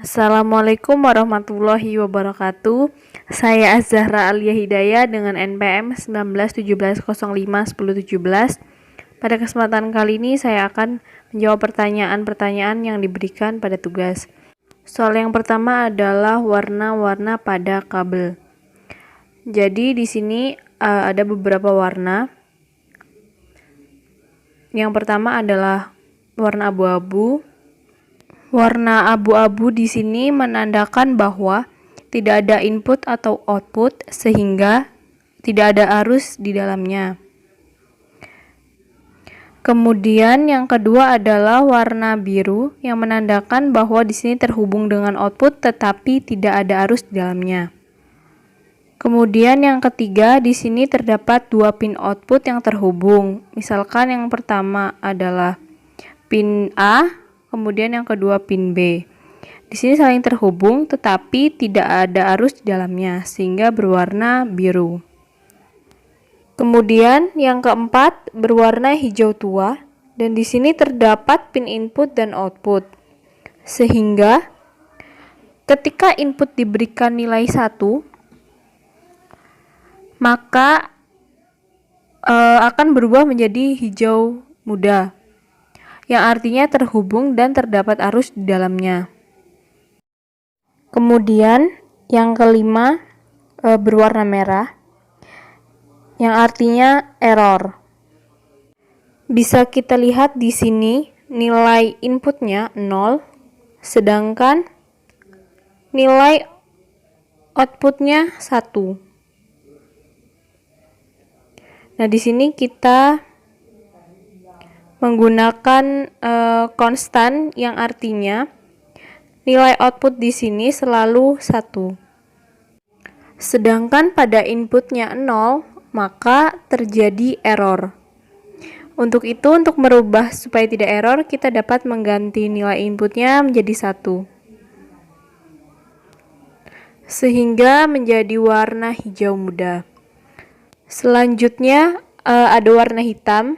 Assalamualaikum warahmatullahi wabarakatuh. Saya Az-Zahra Alia Hidayah dengan NPM 1917051017. Pada kesempatan kali ini saya akan menjawab pertanyaan-pertanyaan yang diberikan pada tugas. Soal yang pertama adalah warna-warna pada kabel. Jadi di sini ada beberapa warna. Yang pertama adalah warna abu-abu. Warna abu-abu di sini menandakan bahwa tidak ada input atau output sehingga tidak ada arus di dalamnya. Kemudian yang kedua adalah warna biru yang menandakan bahwa di sini terhubung dengan output tetapi tidak ada arus di dalamnya. Kemudian yang ketiga, di sini terdapat dua pin output yang terhubung. Misalkan yang pertama adalah pin A, kemudian yang kedua pin B. Di sini saling terhubung tetapi tidak ada arus di dalamnya sehingga berwarna biru. Kemudian yang keempat berwarna hijau tua dan di sini terdapat pin input dan output. Sehingga ketika input diberikan nilai 1, maka akan berubah menjadi hijau muda, yang artinya terhubung dan terdapat arus di dalamnya. Kemudian yang kelima berwarna merah, yang artinya error. Bisa kita lihat di sini nilai inputnya 0, sedangkan nilai outputnya 1. Nah, di sini kita menggunakan konstan yang artinya nilai output di sini selalu 1. Sedangkan pada inputnya 0, maka terjadi error. Untuk itu, untuk merubah supaya tidak error, kita dapat mengganti nilai inputnya menjadi 1. Sehingga menjadi warna hijau muda. Selanjutnya ada warna hitam.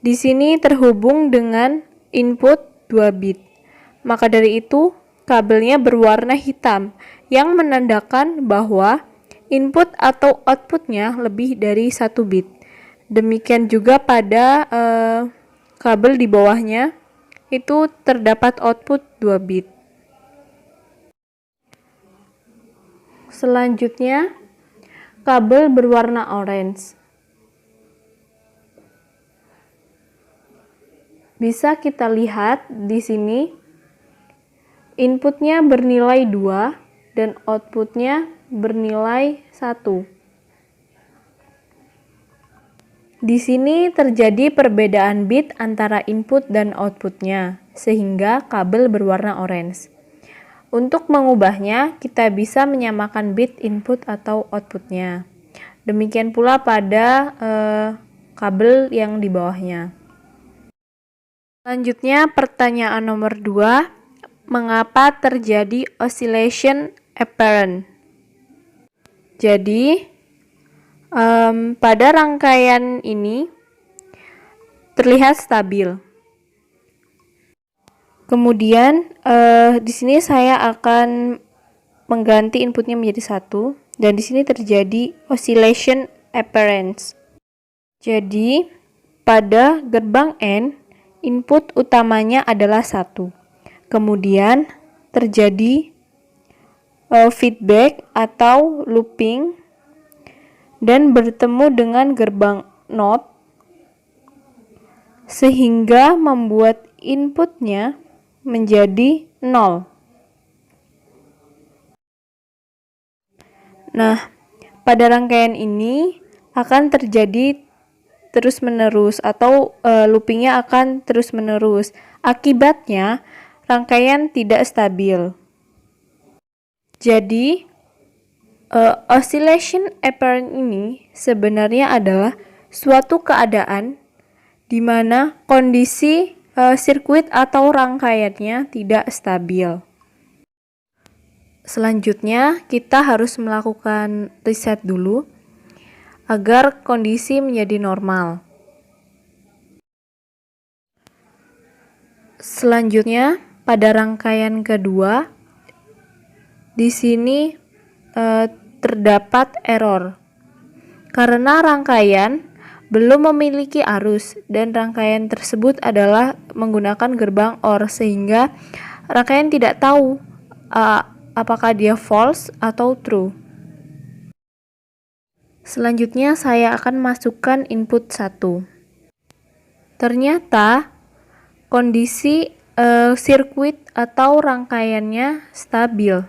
Di sini terhubung dengan input 2 bit. Maka dari itu, kabelnya berwarna hitam yang menandakan bahwa input atau outputnya lebih dari 1 bit. Demikian juga pada kabel di bawahnya itu terdapat output 2 bit. Selanjutnya, kabel berwarna orange. Bisa kita lihat di sini inputnya bernilai 2 dan outputnya bernilai 1. Di sini terjadi perbedaan bit antara input dan outputnya sehingga kabel berwarna orange. Untuk mengubahnya, kita bisa menyamakan bit input atau outputnya. Demikian pula pada kabel yang di bawahnya. Selanjutnya pertanyaan nomor 2, mengapa terjadi oscillation apparent? Jadi pada rangkaian ini terlihat stabil. Kemudian di sini saya akan mengganti inputnya menjadi 1 dan di sini terjadi oscillation apparent. Jadi pada gerbang N input utamanya adalah 1. Kemudian terjadi feedback atau looping dan bertemu dengan gerbang NOT sehingga membuat inputnya menjadi 0. Nah, pada rangkaian ini akan terjadi terus-menerus atau loopingnya akan terus-menerus. Akibatnya, rangkaian tidak stabil. Jadi, oscillation apparent ini sebenarnya adalah suatu keadaan di mana kondisi sirkuit atau rangkaiannya tidak stabil. Selanjutnya, kita harus melakukan riset dulu agar kondisi menjadi normal. Selanjutnya, pada rangkaian kedua, di sini terdapat error karena rangkaian belum memiliki arus dan rangkaian tersebut adalah menggunakan gerbang OR, sehingga rangkaian tidak tahu apakah dia false atau true. Selanjutnya saya akan masukkan input 1. Ternyata kondisi sirkuit atau rangkaiannya stabil.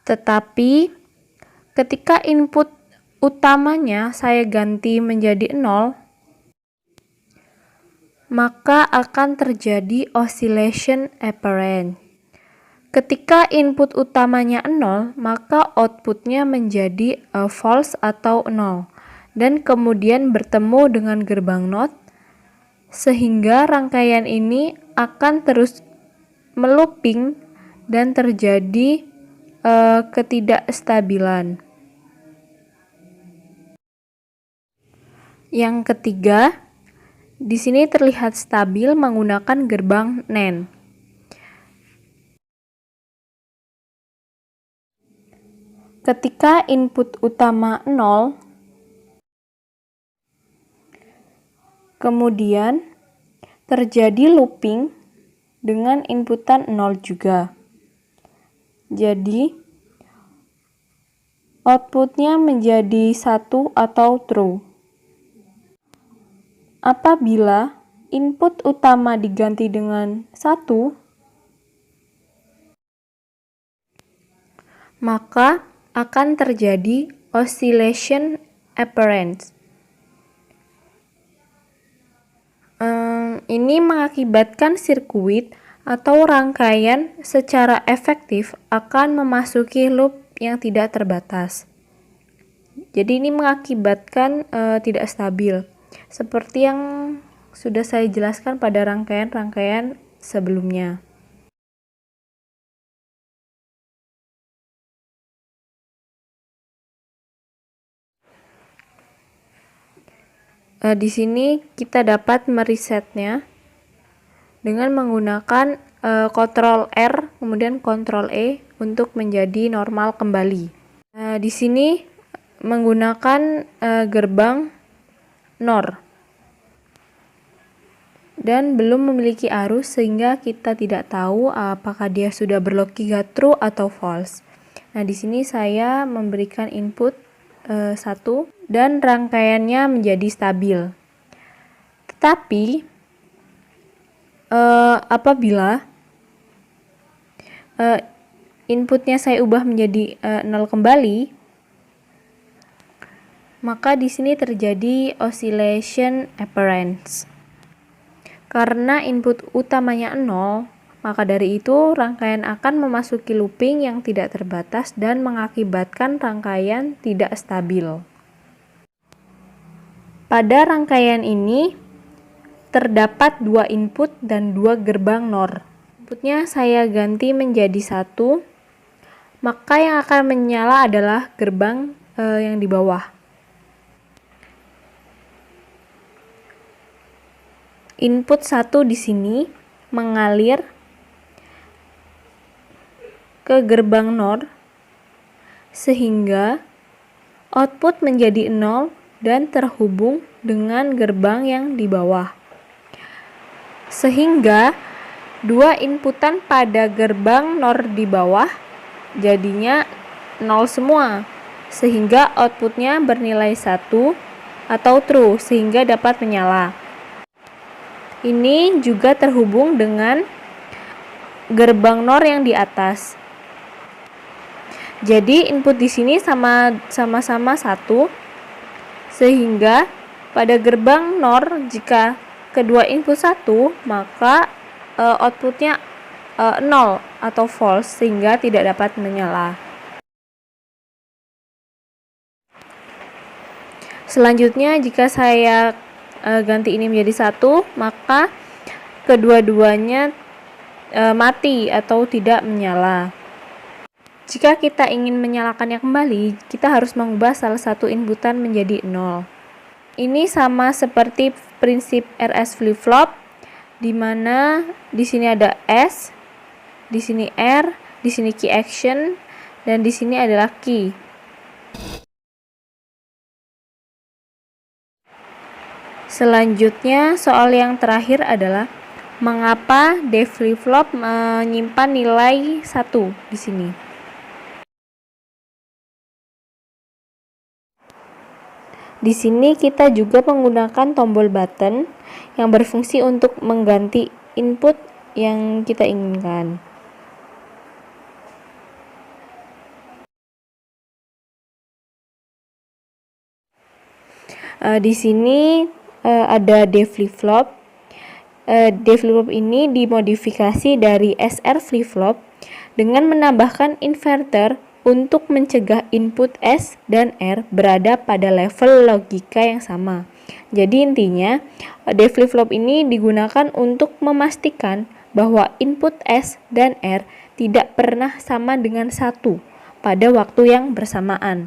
Tetapi ketika input utamanya saya ganti menjadi 0, maka akan terjadi oscillation apparent. Ketika input utamanya 0, maka outputnya menjadi false atau 0, dan kemudian bertemu dengan gerbang NOT, sehingga rangkaian ini akan terus melooping dan terjadi ketidakstabilan. Yang ketiga, di sini terlihat stabil menggunakan gerbang NAND. Ketika input utama 0, kemudian terjadi looping dengan inputan 0 juga. Jadi outputnya menjadi 1 atau true. Apabila input utama diganti dengan 1, maka akan terjadi oscillation apparent. Ini mengakibatkan sirkuit atau rangkaian secara efektif akan memasuki loop yang tidak terbatas. Jadi ini mengakibatkan tidak stabil, seperti yang sudah saya jelaskan pada rangkaian-rangkaian sebelumnya. Di sini kita dapat meresetnya dengan menggunakan Ctrl R kemudian Ctrl E untuk menjadi normal kembali. Di sini menggunakan gerbang NOR dan belum memiliki arus, sehingga kita tidak tahu apakah dia sudah berlogika true atau false. Nah, di sini saya memberikan input 1 dan rangkaiannya menjadi stabil. Tetapi apabila inputnya saya ubah menjadi 0 kembali, maka di sini terjadi oscillation apparent. Karena input utamanya 0, maka dari itu rangkaian akan memasuki looping yang tidak terbatas dan mengakibatkan rangkaian tidak stabil. Pada rangkaian ini terdapat 2 input dan 2 gerbang NOR. Inputnya saya ganti menjadi 1, maka yang akan menyala adalah gerbang yang di bawah. Input 1 di sini mengalir ke gerbang NOR sehingga output menjadi 0 dan terhubung dengan gerbang yang di bawah. Sehingga 2 inputan pada gerbang NOR di bawah jadinya 0 semua, sehingga outputnya bernilai 1 atau true, sehingga dapat menyala. Ini juga terhubung dengan gerbang NOR yang di atas. Jadi input di sini sama-sama 1, sehingga pada gerbang NOR jika kedua input 1, maka outputnya 0 atau false, sehingga tidak dapat menyala. Selanjutnya, jika saya ganti ini menjadi 1, maka kedua-duanya mati atau tidak menyala. Jika kita ingin menyalakannya kembali, kita harus mengubah salah satu inputan menjadi 0. Ini sama seperti prinsip RS flip-flop, di mana di sini ada S, di sini R, di sini key action, dan di sini adalah key. Selanjutnya, soal yang terakhir adalah mengapa D flip-flop menyimpan nilai 1 di sini. Di sini kita juga menggunakan tombol button yang berfungsi untuk mengganti input yang kita inginkan. Di sini ada D flip-flop. D flip-flop ini dimodifikasi dari SR flip-flop dengan menambahkan inverter untuk mencegah input S dan R berada pada level logika yang sama. Jadi intinya, D flip-flop ini digunakan untuk memastikan bahwa input S dan R tidak pernah sama dengan 1 pada waktu yang bersamaan.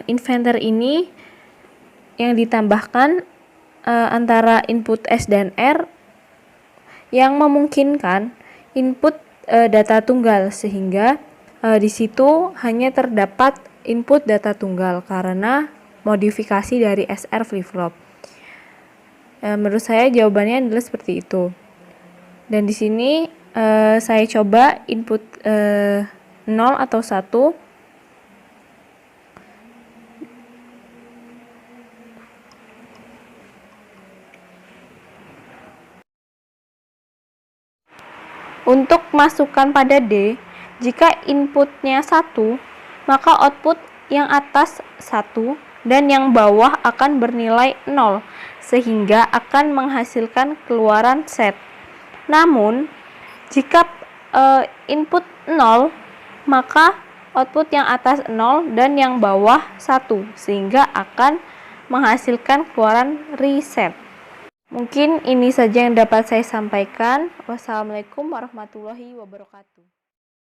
Inverter ini yang ditambahkan antara input S dan R yang memungkinkan input data tunggal, sehingga di situ hanya terdapat input data tunggal karena modifikasi dari SR flip-flop. Menurut saya jawabannya adalah seperti itu. Dan di sini saya coba input 0 atau 1. Untuk masukkan pada D, jika inputnya 1, maka output yang atas 1 dan yang bawah akan bernilai 0, sehingga akan menghasilkan keluaran set. Namun, jika input 0, maka output yang atas 0 dan yang bawah 1, sehingga akan menghasilkan keluaran reset. Mungkin ini saja yang dapat saya sampaikan. Wassalamualaikum warahmatullahi wabarakatuh.